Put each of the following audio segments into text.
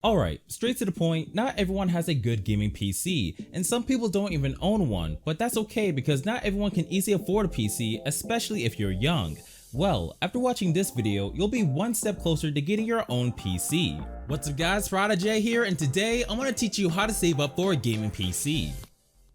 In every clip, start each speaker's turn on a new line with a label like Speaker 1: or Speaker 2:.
Speaker 1: Alright, straight to the point, not everyone has a good gaming PC, and some people don't even own one, but that's okay because not everyone can easily afford a PC, especially if you're young. Well, after watching this video, you'll be one step closer to getting your own PC. What's up guys, ProdiJay here, and today I'm going to teach you how to save up for a gaming PC.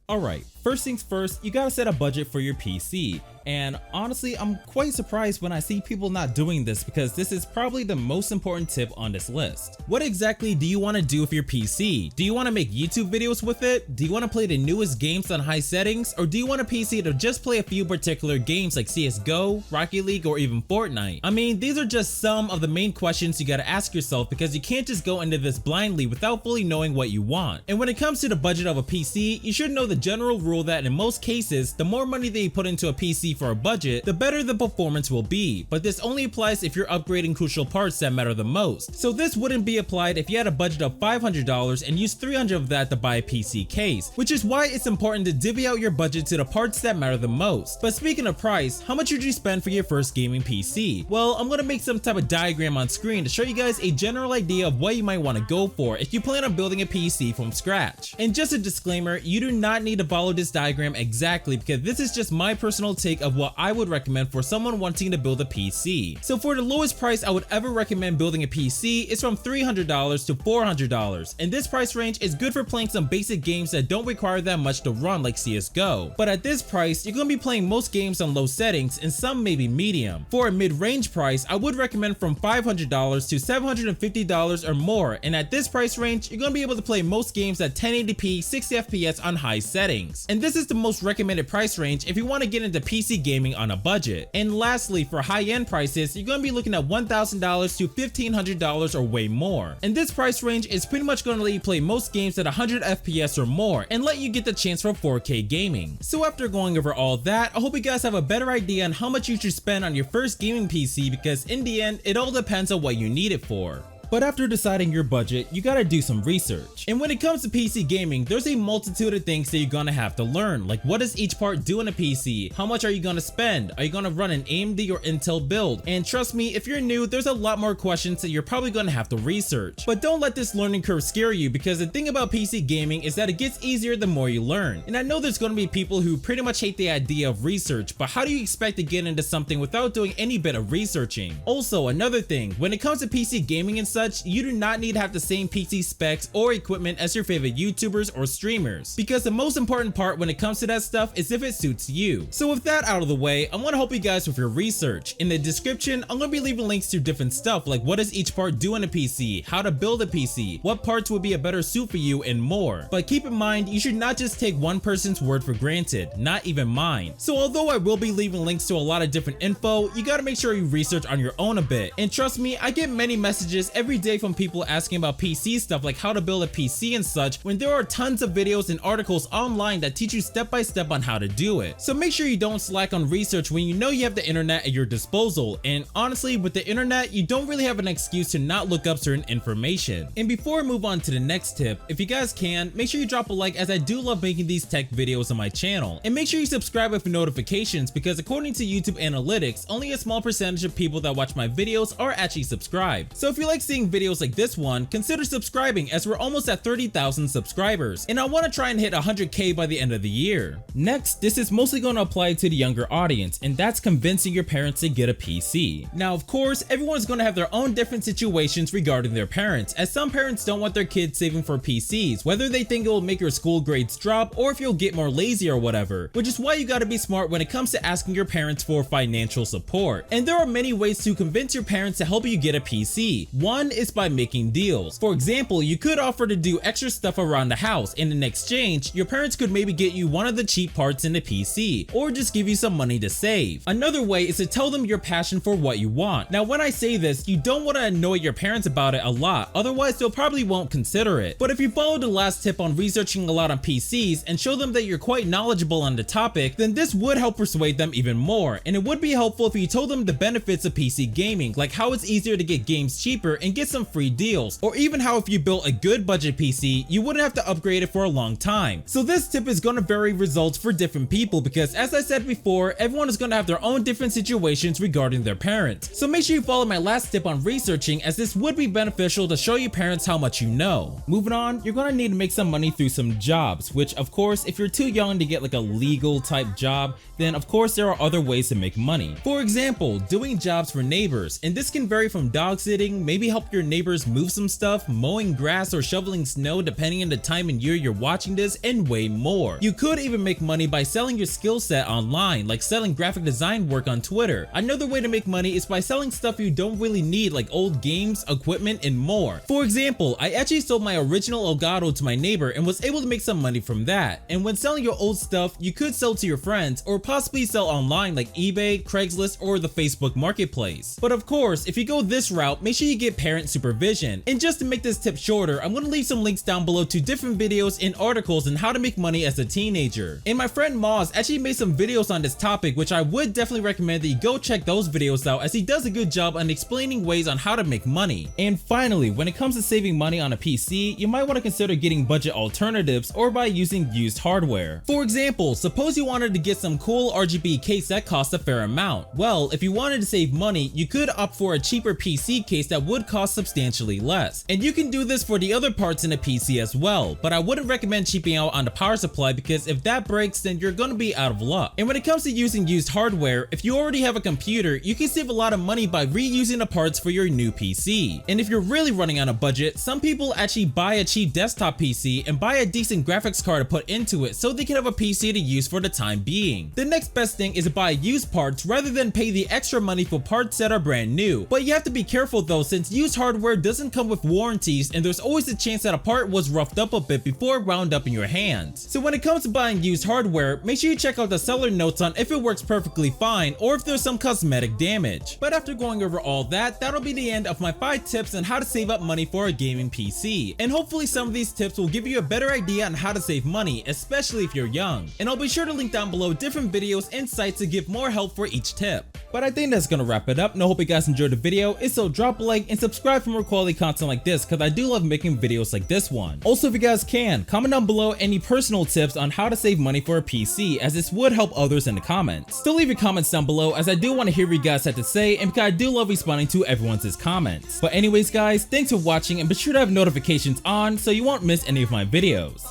Speaker 1: Alright, first things first, you gotta set a budget for your PC. And honestly, I'm quite surprised when I see people not doing this because this is probably the most important tip on this list. What exactly do you want to do with your PC? Do you want to make YouTube videos with it? Do you want to play the newest games on high settings? Or do you want a PC to just play a few particular games like CSGO, Rocket League, or even Fortnite? I mean, these are just some of the main questions you gotta ask yourself because you can't just go into this blindly without fully knowing what you want. And when it comes to the budget of a PC, you should know the general rule that in most cases, the more money that you put into a PC for a budget, the better the performance will be, but this only applies if you're upgrading crucial parts that matter the most. So this wouldn't be applied if you had a budget of $500 and used $300 of that to buy a PC case, which is why it's important to divvy out your budget to the parts that matter the most. But speaking of price, how much would you spend for your first gaming PC? Well, I'm gonna make some type of diagram on screen to show you guys a general idea of what you might want to go for if you plan on building a PC from scratch. And just a disclaimer, you do not need to follow this diagram exactly because this is just my personal take of what I would recommend for someone wanting to build a PC. So for the lowest price I would ever recommend building a PC is from $300 to $400, and this price range is good for playing some basic games that don't require that much to run like CSGO. But at this price, you're gonna be playing most games on low settings and some maybe medium. For a mid-range price, I would recommend from $500 to $750 or more, and at this price range, you're gonna be able to play most games at 1080p 60 FPS on high settings. And this is the most recommended price range if you want to get into PC gaming on a budget. And lastly, for high-end prices, you're going to be looking at $1,000 to $1,500 or way more. And this price range is pretty much going to let you play most games at 100 FPS or more and let you get the chance for 4K gaming. So after going over all that, I hope you guys have a better idea on how much you should spend on your first gaming PC because in the end, it all depends on what you need it for. But after deciding your budget, you gotta do some research. And when it comes to PC gaming, there's a multitude of things that you're gonna have to learn, like what does each part do in a PC? How much are you gonna spend? Are you gonna run an AMD or Intel build? And trust me, if you're new, there's a lot more questions that you're probably gonna have to research. But don't let this learning curve scare you because the thing about PC gaming is that it gets easier the more you learn. And I know there's gonna be people who pretty much hate the idea of research, but how do you expect to get into something without doing any bit of researching? Also, another thing, when it comes to PC gaming and such, you do not need to have the same PC specs or equipment as your favorite YouTubers or streamers, because the most important part when it comes to that stuff is if it suits you. So with that out of the way, I want to help you guys with your research. In the description, I'm going to be leaving links to different stuff like what does each part do in a PC, how to build a PC, what parts would be a better suit for you, and more. But keep in mind, you should not just take one person's word for granted, not even mine. So although I will be leaving links to a lot of different info, you gotta make sure you research on your own a bit. And trust me, I get many messages every day from people asking about PC stuff like how to build a PC and such when there are tons of videos and articles online that teach you step by step on how to do it. So make sure you don't slack on research when you know you have the internet at your disposal, and honestly with the internet you don't really have an excuse to not look up certain information. And before I move on to the next tip, if you guys can, make sure you drop a like as I do love making these tech videos on my channel, and make sure you subscribe with notifications because according to YouTube analytics, only a small percentage of people that watch my videos are actually subscribed. So if you like seeing videos like this one, consider subscribing as we're almost at 30,000 subscribers and I want to try and hit 100k by the end of the year. Next, this is mostly going to apply to the younger audience, and that's convincing your parents to get a PC. Now of course, everyone's going to have their own different situations regarding their parents, as some parents don't want their kids saving for PCs, whether they think it will make your school grades drop or if you'll get more lazy or whatever, which is why you got to be smart when it comes to asking your parents for financial support. And there are many ways to convince your parents to help you get a PC. One is by making deals. For example, you could offer to do extra stuff around the house, and in exchange, your parents could maybe get you one of the cheap parts in the PC, or just give you some money to save. Another way is to tell them your passion for what you want. Now when I say this, you don't want to annoy your parents about it a lot, otherwise they'll probably won't consider it. But if you follow the last tip on researching a lot on PCs and show them that you're quite knowledgeable on the topic, then this would help persuade them even more. And it would be helpful if you told them the benefits of PC gaming, like how it's easier to get games cheaper and get some free deals, or even how if you built a good budget PC, you wouldn't have to upgrade it for a long time. So this tip is going to vary results for different people because, as I said before, everyone is going to have their own different situations regarding their parents. So make sure you follow my last tip on researching, as this would be beneficial to show your parents how much you know. Moving on, you're going to need to make some money through some jobs, which of course, if you're too young to get like a legal type job, then of course there are other ways to make money. For example, doing jobs for neighbors, and this can vary from dog sitting, maybe help your neighbors move some stuff, mowing grass or shoveling snow depending on the time and year you're watching this, and way more. You could even make money by selling your skill set online, like selling graphic design work on Twitter. Another way to make money is by selling stuff you don't really need, like old games, equipment, and more. For example, I actually sold my original Elgato to my neighbor and was able to make some money from that. And when selling your old stuff, you could sell to your friends or possibly sell online like eBay, Craigslist, or the Facebook Marketplace. But of course, if you go this route, make sure you get parent supervision. And just to make this tip shorter, I'm going to leave some links down below to different videos and articles on how to make money as a teenager. And my friend Moz actually made some videos on this topic, which I would definitely recommend that you go check those videos out, as he does a good job on explaining ways on how to make money. And finally, when it comes to saving money on a PC, you might want to consider getting budget alternatives or by using used hardware. For example, suppose you wanted to get some cool RGB case that costs a fair amount. Well, if you wanted to save money, you could opt for a cheaper PC case that would cost substantially less. And you can do this for the other parts in a PC as well, but I wouldn't recommend cheaping out on the power supply, because if that breaks, then you're gonna be out of luck. And when it comes to using used hardware, if you already have a computer, you can save a lot of money by reusing the parts for your new PC. And if you're really running on a budget, some people actually buy a cheap desktop PC and buy a decent graphics card to put into it so they can have a PC to use for the time being. The next best thing is to buy used parts rather than pay the extra money for parts that are brand new. But you have to be careful though, since used hardware doesn't come with warranties and there's always a chance that a part was roughed up a bit before it wound up in your hands. So when it comes to buying used hardware, make sure you check out the seller notes on if it works perfectly fine or if there's some cosmetic damage. But after going over all that, that'll be the end of my 5 tips on how to save up money for a gaming PC. And hopefully some of these tips will give you a better idea on how to save money, especially if you're young. And I'll be sure to link down below different videos and sites to give more help for each tip. But I think that's gonna wrap it up, and I hope you guys enjoyed the video. If so, drop a like and subscribe for more quality content like this, because I do love making videos like this one. Also, if you guys can, comment down below any personal tips on how to save money for a PC, as this would help others in the comments. Still leave your comments down below, as I do want to hear what you guys have to say, and because I do love responding to everyone's comments. But anyways guys, thanks for watching, and be sure to have notifications on so you won't miss any of my videos.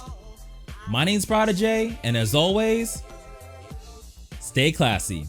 Speaker 1: My name's ProdiJay, and as always, stay classy.